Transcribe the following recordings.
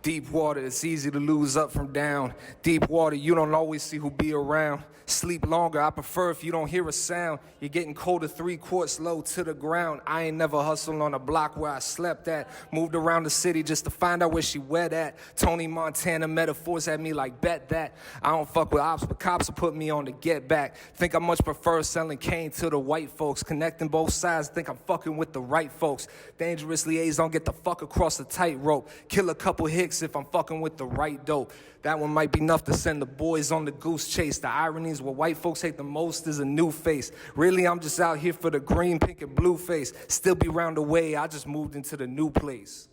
Deep water, it's easy to lose up from down. Deep water, you don't always see who be around. Sleep longer, I prefer if you don't hear a sound. You're getting colder 3 quarts low to the ground. I ain't never hustled on a block where I slept at. Moved around the city just to find out where she wet at. Tony Montana metaphors at me like bet that. I don't fuck with ops, but cops will put me on to get back. Think I much prefer selling cane to the white folks. Connecting both sides, think I'm fucking with the right folks. Dangerous liaison, get the fuck across the tightrope. Kill a couple hicks if I'm fucking with the right dope. That one might be enough to send the boys on the goose chase. The irony is what white folks hate the most is a new face. Really, I'm just out here for the green, pink, and blue face. Still be round the way, I just moved into the new place.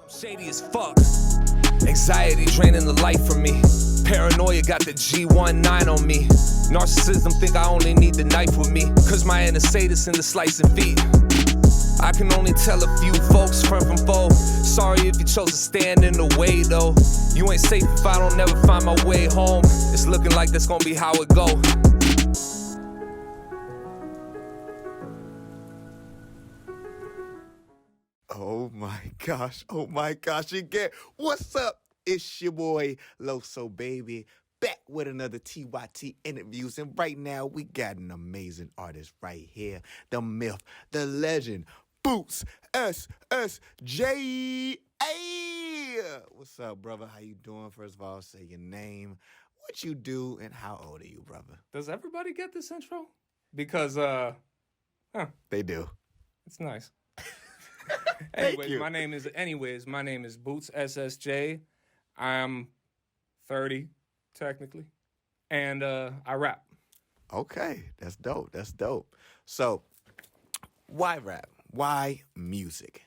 I'm shady as fuck. Anxiety draining the life from me. Paranoia got the G19 on me. Narcissism think I only need the knife with me. Cause my inner sadist in the slicing feet. I can only tell a few folks front from foe. Sorry if you chose to stand in the way though. You ain't safe if I don't never find my way home. It's looking like that's gonna be how it go. Oh my gosh again. What's up? It's your boy LOSO, baby. Back with another TYT interviews, and right now we got an amazing artist right here. The myth, the legend, Boots SSJ. What's up, brother? How you doing? First of all, say your name, what you do, and how old are you, brother? Does everybody get this intro? Because, They do. it's nice. Thank you. My name is Boots SSJ. I'm 30, technically, and I rap. Okay, that's dope. So, why rap? Why music?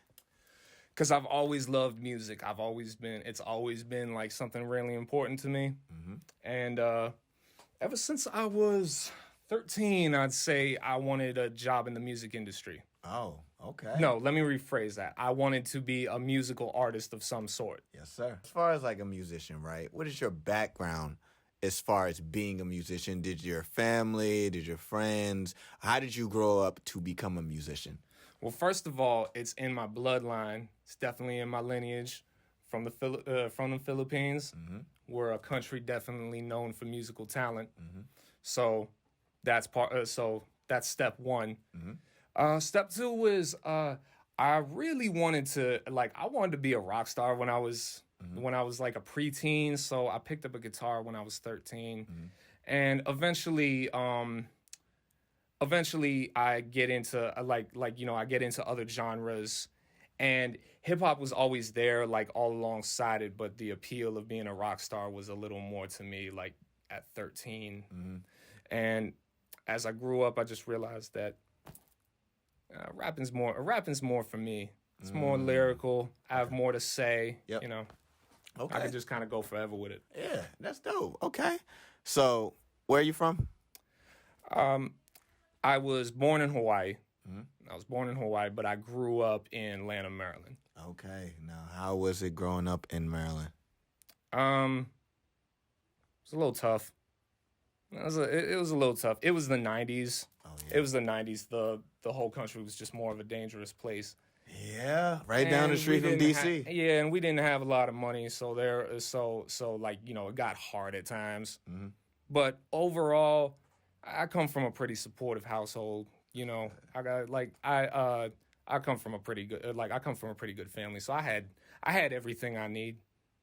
Because I've always loved music. It's always been like something really important to me. Mm-hmm. And ever since I was 13, I'd say I wanted a job in the music industry. Oh, okay. No, let me rephrase that. I wanted to be a musical artist of some sort. Yes, sir. As far as like a musician, right? What is your background as far as being a musician? Did your family, did your friends, how did you grow up to become a musician? Well, first of all, it's in my bloodline. It's definitely in my lineage from the Philippines. Mm-hmm. We're a country definitely known for musical talent. Mm-hmm. So that's that's step one. Mm-hmm. Step two was I really wanted to be a rock star when I was like a preteen. So I picked up a guitar when I was 13, and eventually I get into I get into other genres, and hip hop was always there, like all alongside it. But the appeal of being a rock star was a little more to me, like at 13. Mm-hmm. And as I grew up, I just realized that rapping's more for me. It's more lyrical. I have more to say. Yep. You know. Okay. I could just kind of go forever with it. Yeah, that's dope. Okay. So, where are you from? I was born in Hawaii. Mm-hmm. But I grew up in Lanham, Maryland. Okay. Now, how was it growing up in Maryland? It was a little tough. It was a little tough. It was the 90s. Oh, yeah. It was the 90s. The whole country was just more of a dangerous place. Yeah, right down the street from D.C. And we didn't have a lot of money, so it got hard at times. Mm-hmm. But overall, I come from a pretty supportive household. You know, I come from a pretty good family, so I had everything I need.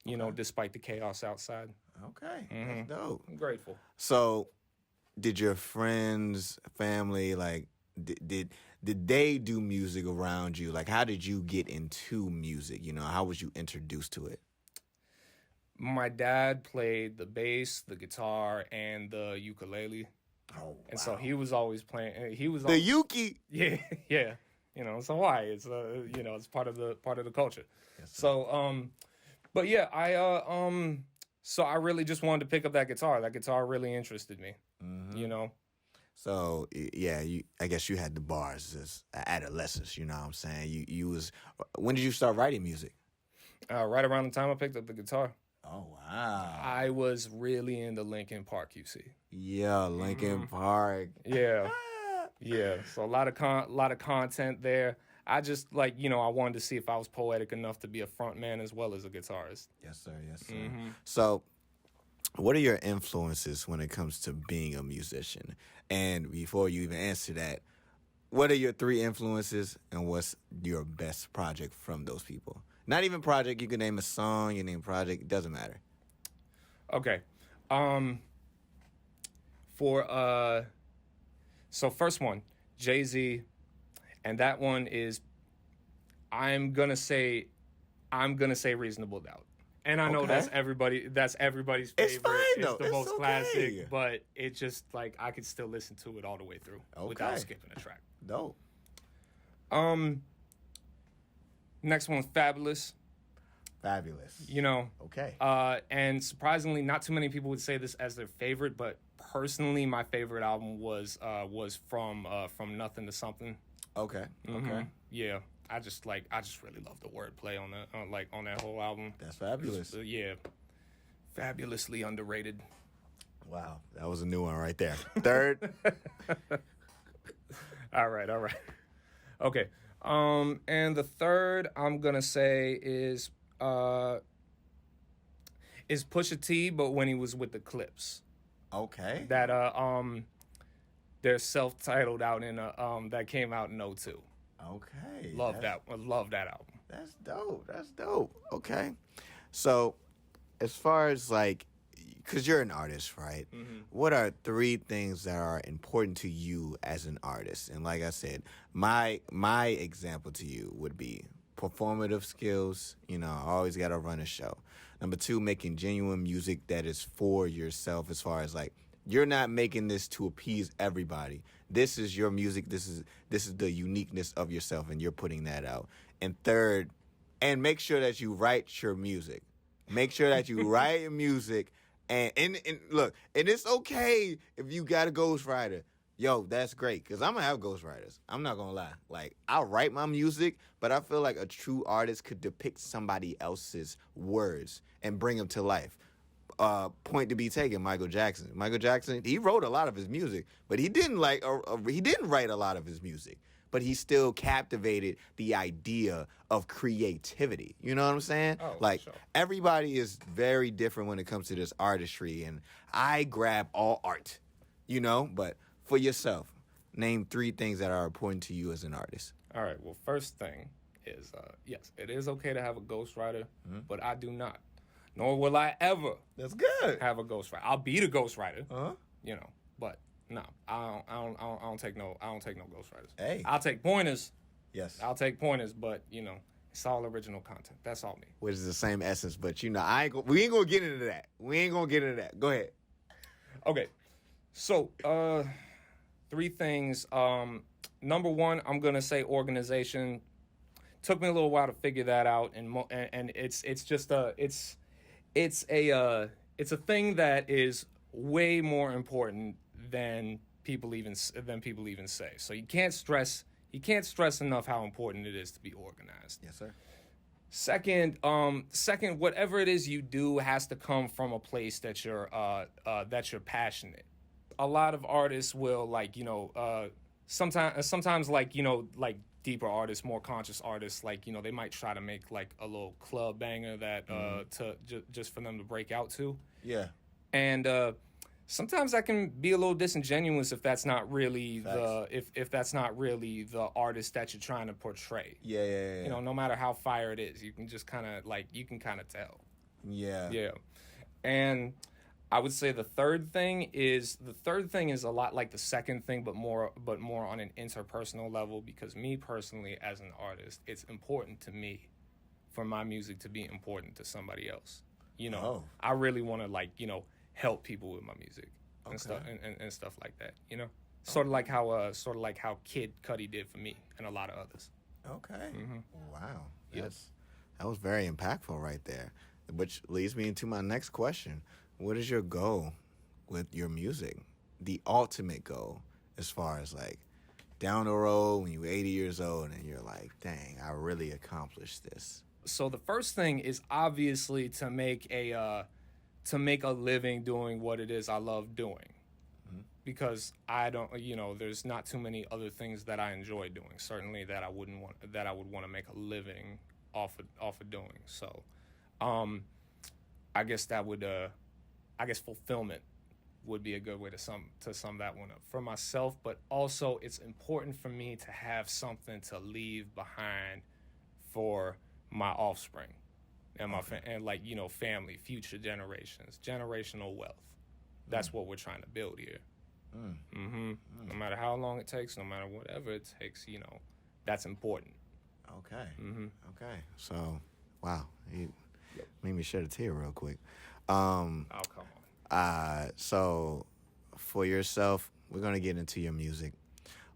You know, despite the chaos outside. Okay, that's dope. I'm grateful. So, did your friends, family, did they do music around you? Like, how did you get into music? You know, how was you introduced to it? My dad played the bass, the guitar, and the ukulele. Oh, wow. And so he was always playing. The Yuki. Yeah. You know, it's Hawaii. It's it's part of the culture. Yes, sir. So but yeah, so I really just wanted to pick up that guitar. That guitar really interested me. Mm-hmm. You know. So yeah, I guess you had the bars as adolescence. You know what I'm saying? You was. When did you start writing music? Right around the time I picked up the guitar. Oh wow! I was really into Linkin Park, you see. Yeah, Linkin Park. Yeah, yeah. So a lot of content there. I just like, I wanted to see if I was poetic enough to be a front man as well as a guitarist. Yes, sir. Yes, sir. So, what are your influences when it comes to being a musician? And before you even answer that, what are your 3 influences and what's your best project from those people? Not even project. You can name a song, you name project. It doesn't matter. Okay. So first one, Jay-Z, and that one is, I'm gonna say Reasonable Doubt. And I know that's everybody's favorite. It's fine, though. It's the It's most okay. classic, but it just like I could still listen to it all the way through without skipping a track. Dope. Next one's Fabulous. Fabulous. Okay. And surprisingly, not too many people would say this as their favorite, but personally, my favorite album was from Nothing to Something. Okay. Okay. Yeah, I just really love the wordplay on that whole album. That's fabulous. Yeah, fabulously underrated. Wow, that was a new one right there. Third. All right. Okay. And the third I'm gonna say is Pusha T, but when he was with the Clips. Okay. That they're self-titled out in that came out in 2002. Okay. Love that album. That's dope. Okay. So, as far as like, because you're an artist, right? Mm-hmm. What are 3 things that are important to you as an artist? And like I said, my example to you would be performative skills. I always got to run a show. Number 2, making genuine music that is for yourself, as far as like, you're not making this to appease everybody. This is your music. This is the uniqueness of yourself, and you're putting that out. And third, and make sure that you write your music. Make sure that you write your music. And look, and it's okay if you got a ghostwriter. Yo, that's great, because I'm going to have ghostwriters. I'm not going to lie. Like, I'll write my music, but I feel like a true artist could depict somebody else's words and bring them to life. Point to be taken, Michael Jackson. Michael Jackson, he wrote a lot of his music, but he didn't write a lot of his music. But he still captivated the idea of creativity. You know what I'm saying? Oh, like, sure. Everybody is very different when it comes to this artistry, and I grab all art, but for yourself, name 3 things that are important to you as an artist. All right. Well, first thing is, yes, it is okay to have a ghostwriter, but I do not. Nor will I ever That's good. have a ghostwriter. I'll be the ghostwriter, Uh-huh. but no, I don't take no ghostwriters. Hey. I'll take pointers. Yes. I'll take pointers, but it's all original content. That's all me. Which is the same essence, but we ain't gonna get into that. Go ahead. Okay, so 3 things. Number 1, I'm gonna say organization. Took me a little while to figure that out, and it's a thing that is way more important than people even say. So you can't stress enough how important it is to be organized. Yes, sir. Second, whatever it is you do has to come from a place that you're passionate. A lot of artists will sometimes like deeper artists, more conscious artists, they might try to make like a little club banger that just for them to break out to. Yeah. And sometimes that can be a little disingenuous if that's not really Facts. if that's not really the artist that you're trying to portray. Yeah. No matter how fire it is, you can just kind of tell. Yeah. Yeah. And I would say the third thing is a lot like the second thing, but more on an interpersonal level, because me personally as an artist, it's important to me for my music to be important to somebody else. I really want to help people with my music and stuff and stuff like that. Sort of like how Kid Cudi did for me and a lot of others. Okay. Mm-hmm. Wow. Yep. That was very impactful right there, which leads me into my next question. What is your goal with your music? The ultimate goal, as far as like down the road when you're 80 years old and you're like, dang, I really accomplished this. So the first thing is obviously to make a living doing what it is I love doing. because I don't, there's not too many other things that I enjoy doing. Certainly that I would want to make a living off of doing. So, I guess that would, fulfillment would be a good way to sum that one up for myself. But also, it's important for me to have something to leave behind for my offspring and my family, future generations, generational wealth. That's what we're trying to build here. No matter how long it takes, no matter whatever it takes, that's important. Okay. Okay. So, wow, you made me shed a tear real quick. Oh, come on. So, for yourself, we're gonna get into your music.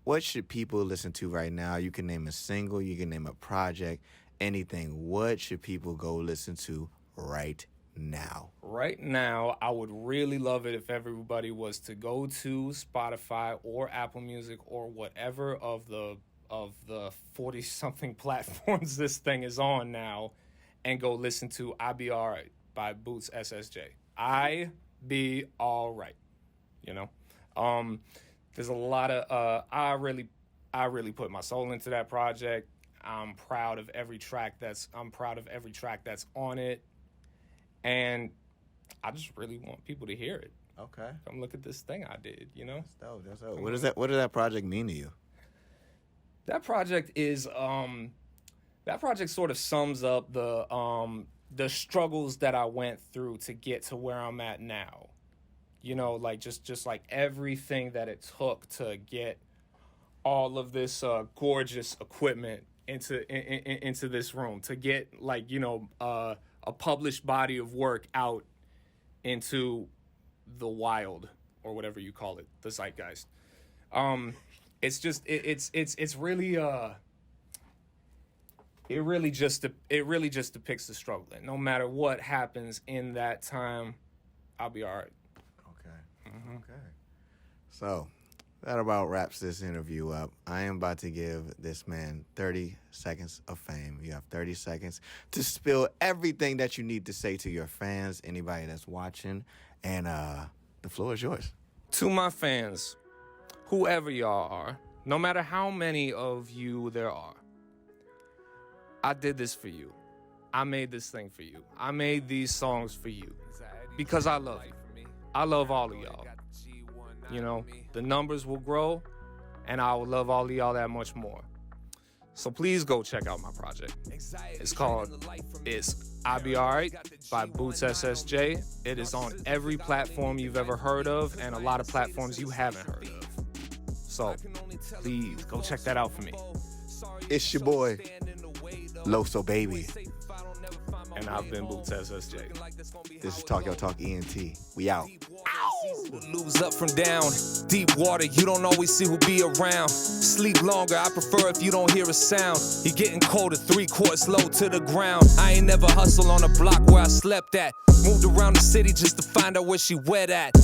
What should people listen to right now? You can name a single, you can name a project, anything. What should people go listen to right now? Right now, I would really love it if everybody was to go to Spotify or Apple Music or whatever of the 40-something platforms this thing is on now, and go listen to I Be Alright by Boots SSJ. I Be Alright. There's a lot of I really put my soul into that project. I'm proud of every track that's on it. And I just really want people to hear it. Okay. Come look at this thing I did, That's dope. That's dope. What does that project mean to you? That project is that project sort of sums up the struggles that I went through to get to where I'm at now. Just like everything that it took to get all of this gorgeous equipment into this room, to get a published body of work out into the wild, or whatever you call it, the zeitgeist. It's really it really just depicts the struggle. And no matter what happens in that time, I'll be all right. Okay. Okay. So that about wraps this interview up. I am about to give this man 30 seconds of fame. You have 30 seconds to spill everything that you need to say to your fans, anybody that's watching, and the floor is yours. To my fans, whoever y'all are, no matter how many of you there are, I did this for you. I made this thing for you. I made these songs for you because I love you. I love all of y'all. The numbers will grow, and I will love all of y'all that much more. So please go check out my project. It's I Be Alright by Boots SSJ. It is on every platform you've ever heard of, and a lot of platforms you haven't heard of. So please go check that out for me. It's your boy, LOSO Baby. And I've been Boots SSJ. This is Talk Your Talk ENT. We out. Lose up from down, deep water, you don't always see who be around. Sleep longer, I prefer if you don't hear a sound. You're getting colder, 3 quarts low to the ground. I ain't never hustled on a block where I slept at. Moved around the city just to find out where she wet at.